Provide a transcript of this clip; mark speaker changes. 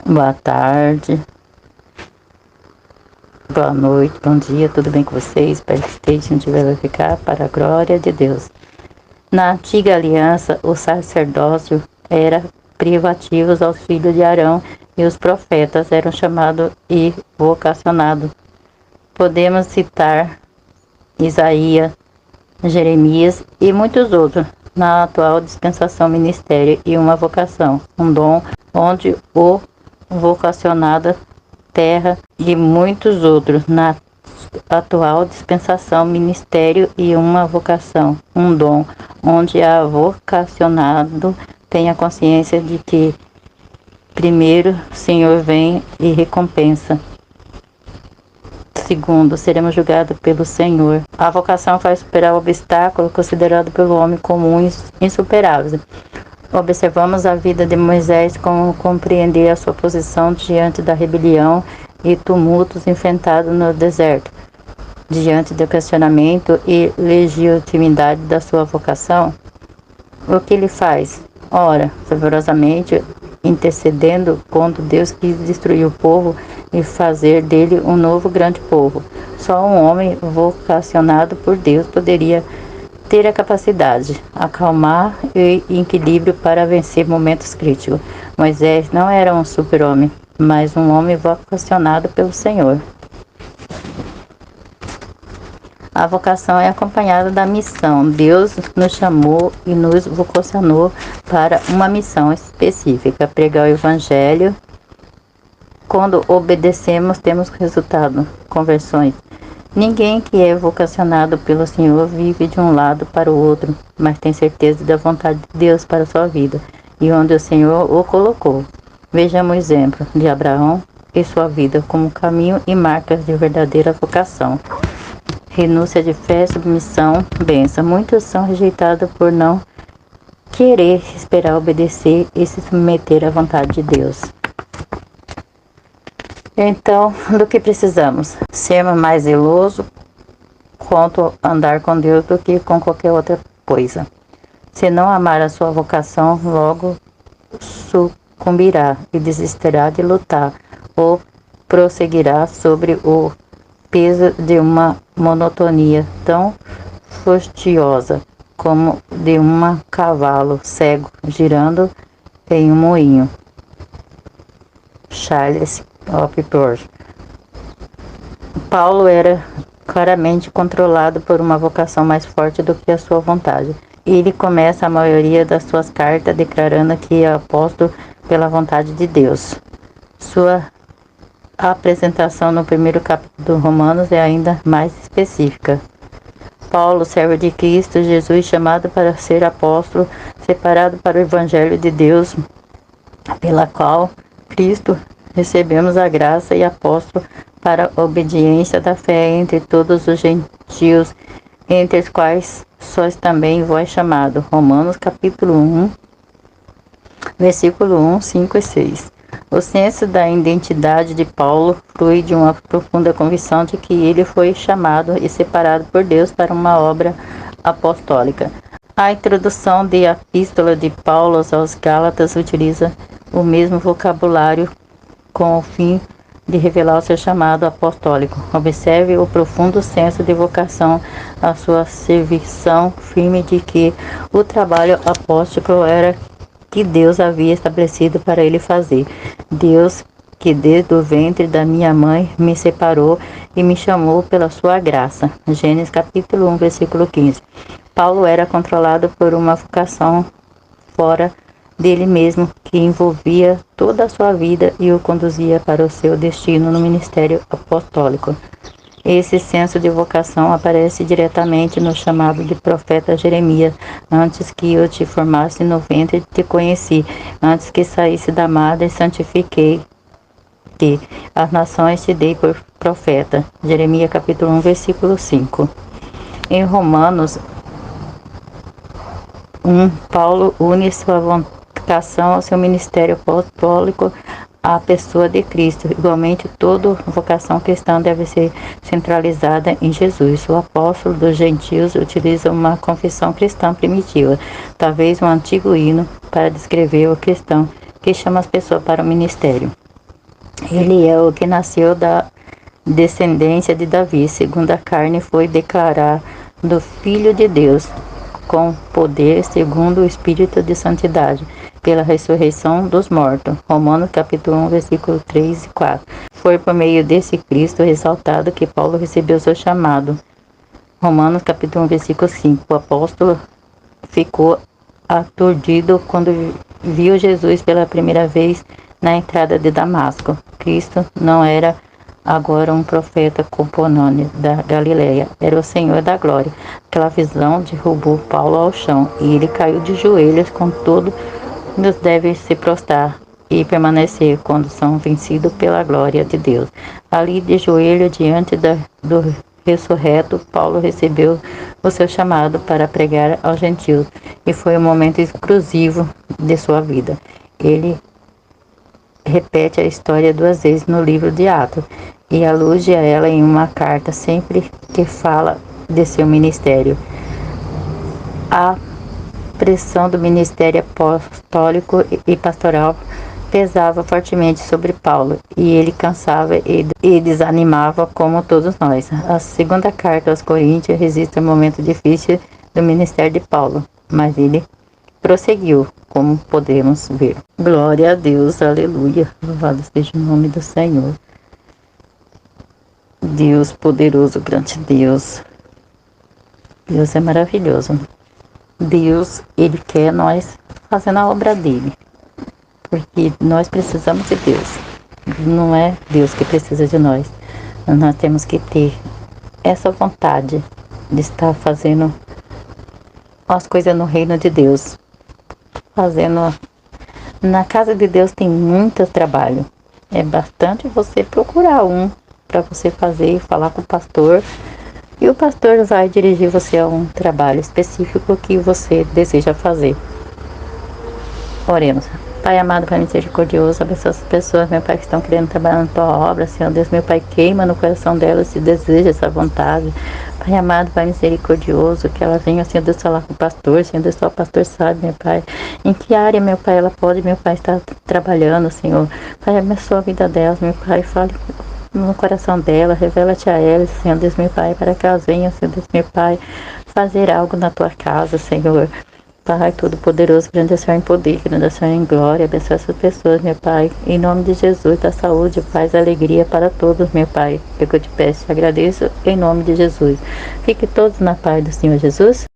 Speaker 1: Boa tarde, boa noite, bom dia, tudo bem com vocês? Espero que estejam de verificar para a glória de Deus. Na antiga aliança, o sacerdócio era privativo aos filhos de Arão e os profetas eram chamados e vocacionados. Podemos citar Isaías, Jeremias e muitos outros. Na atual dispensação, ministério e uma vocação, um dom onde o vocacionado terra e muitos outros. Na atual dispensação, ministério e uma vocação, um dom, onde a vocacionado tem a consciência de que primeiro o Senhor vem e recompensa. Segundo, seremos julgados pelo Senhor. A vocação faz superar o obstáculo considerado pelo homem comum insuperável. Observamos a vida de Moisés como compreender a sua posição diante da rebelião e tumultos enfrentados no deserto. Diante do questionamento e legitimidade da sua vocação, o que ele faz? Ora, fervorosamente intercedendo quando Deus quis destruir o povo e fazer dele um novo grande povo. Só um homem vocacionado por Deus poderia ter a capacidade, acalmar e equilíbrio para vencer momentos críticos. Moisés não era um super-homem, mas um homem vocacionado pelo Senhor. A vocação é acompanhada da missão. Deus nos chamou e nos vocacionou para uma missão específica, pregar o Evangelho. Quando obedecemos, temos resultado, conversões. Ninguém que é vocacionado pelo Senhor vive de um lado para o outro, mas tem certeza da vontade de Deus para a sua vida e onde o Senhor o colocou. Vejamos o exemplo de Abraão e sua vida como caminho e marcas de verdadeira vocação. Renúncia de fé, submissão, bênção. Muitos são rejeitados por não querer esperar obedecer e se submeter à vontade de Deus. Então, do que precisamos? Sermos mais zelosos quanto andar com Deus do que com qualquer outra coisa. Se não amar a sua vocação, logo sucumbirá e desistirá de lutar ou prosseguirá sobre o peso de uma monotonia tão fastidiosa como de um cavalo cego girando em um moinho. Charles Hopper. Paulo era claramente controlado por uma vocação mais forte do que a sua vontade. Ele começa a maioria das suas cartas declarando que é apóstolo pela vontade de Deus. Sua apresentação no primeiro capítulo de Romanos é ainda mais específica. Paulo, servo de Cristo Jesus, chamado para ser apóstolo, separado para o Evangelho de Deus, pela qual Cristo recebemos a graça e apóstolo para a obediência da fé entre todos os gentios, entre os quais sois também vós chamado. Romanos capítulo 1, versículo 1, 5 e 6. O senso da identidade de Paulo flui de uma profunda convicção de que ele foi chamado e separado por Deus para uma obra apostólica. A introdução da Epístola de Paulo aos Gálatas utiliza o mesmo vocabulário com o fim de revelar o seu chamado apostólico. Observe o profundo senso de vocação, a sua convicção firme de que o trabalho apóstolico era que Deus havia estabelecido para ele fazer. Deus, que desde o ventre da minha mãe me separou e me chamou pela sua graça. Gênesis capítulo 1, versículo 15. Paulo era controlado por uma vocação fora dele mesmo, que envolvia toda a sua vida e o conduzia para o seu destino no ministério apostólico. Esse senso de vocação aparece diretamente no chamado de profeta Jeremias. Antes que eu te formasse no ventre, te conheci. Antes que saísse da madre, santifiquei-te. As nações te dei por profeta. Jeremias capítulo 1, versículo 5. Em Romanos 1, Paulo une sua vocação ao seu ministério apostólico à pessoa de Cristo. Igualmente, toda vocação cristã deve ser centralizada em Jesus. O apóstolo dos gentios utiliza uma confissão cristã primitiva, talvez um antigo hino, para descrever o cristão que chama as pessoas para o ministério. Ele é o que nasceu da descendência de Davi, segundo a carne, foi declarado Filho de Deus, com poder, segundo o Espírito de Santidade, pela ressurreição dos mortos. Romanos capítulo 1, versículo 3 e 4. Foi por meio desse Cristo ressaltado que Paulo recebeu seu chamado. Romanos capítulo 1, versículo 5. O apóstolo ficou aturdido quando viu Jesus pela primeira vez na entrada de Damasco. Cristo não era agora um profeta componente da Galileia, era o Senhor da glória. Aquela visão derrubou Paulo ao chão e ele caiu de joelhos, contudo, nos deve se prostrar e permanecer quando são vencidos pela glória de Deus. Ali de joelho diante do ressurreto, Paulo recebeu o seu chamado para pregar aos gentios e foi um momento exclusivo de sua vida. Ele repete a história 2 vezes no livro de Atos e alude a ela em uma carta sempre que fala de seu ministério. A pressão do ministério apostólico e pastoral pesava fortemente sobre Paulo e ele cansava e desanimava como todos nós. A segunda carta aos Coríntios registra um momento difícil do ministério de Paulo, mas ele prosseguiu, como podemos ver. Glória a Deus, aleluia, louvado seja o nome do Senhor. Deus poderoso, grande Deus. Deus é maravilhoso. Deus, Ele quer nós fazendo a obra dele, porque nós precisamos de Deus. Não é Deus que precisa de nós. Nós temos que ter essa vontade de estar fazendo as coisas no reino de Deus. Na casa de Deus tem muito trabalho. É bastante você procurar um para você fazer e falar com o pastor. E o pastor vai dirigir você a um trabalho específico que você deseja fazer. Oremos. Pai amado, Pai misericordioso, abençoa as pessoas, meu Pai, que estão querendo trabalhar na Tua obra, Senhor Deus, meu Pai, queima no coração delas esse desejo, essa vontade. Pai amado, Pai misericordioso, que ela venha, Senhor Deus, falar com o pastor, Senhor Deus, só o pastor sabe, meu Pai, em que área, meu Pai, ela pode, meu Pai, estar trabalhando, Senhor. Pai, abençoa a vida delas, meu Pai, fale no coração dela, revela-te a elas, Senhor Deus, meu Pai, para que elas venham, Senhor Deus, meu Pai, fazer algo na Tua casa, Senhor. Pai Todo-Poderoso, grande é o Senhor em poder, grande é o Senhor em glória, abençoa essas pessoas, meu Pai, em nome de Jesus, da saúde, paz, alegria para todos, meu Pai, que eu te peço e agradeço, em nome de Jesus. Fique todos na paz do Senhor Jesus.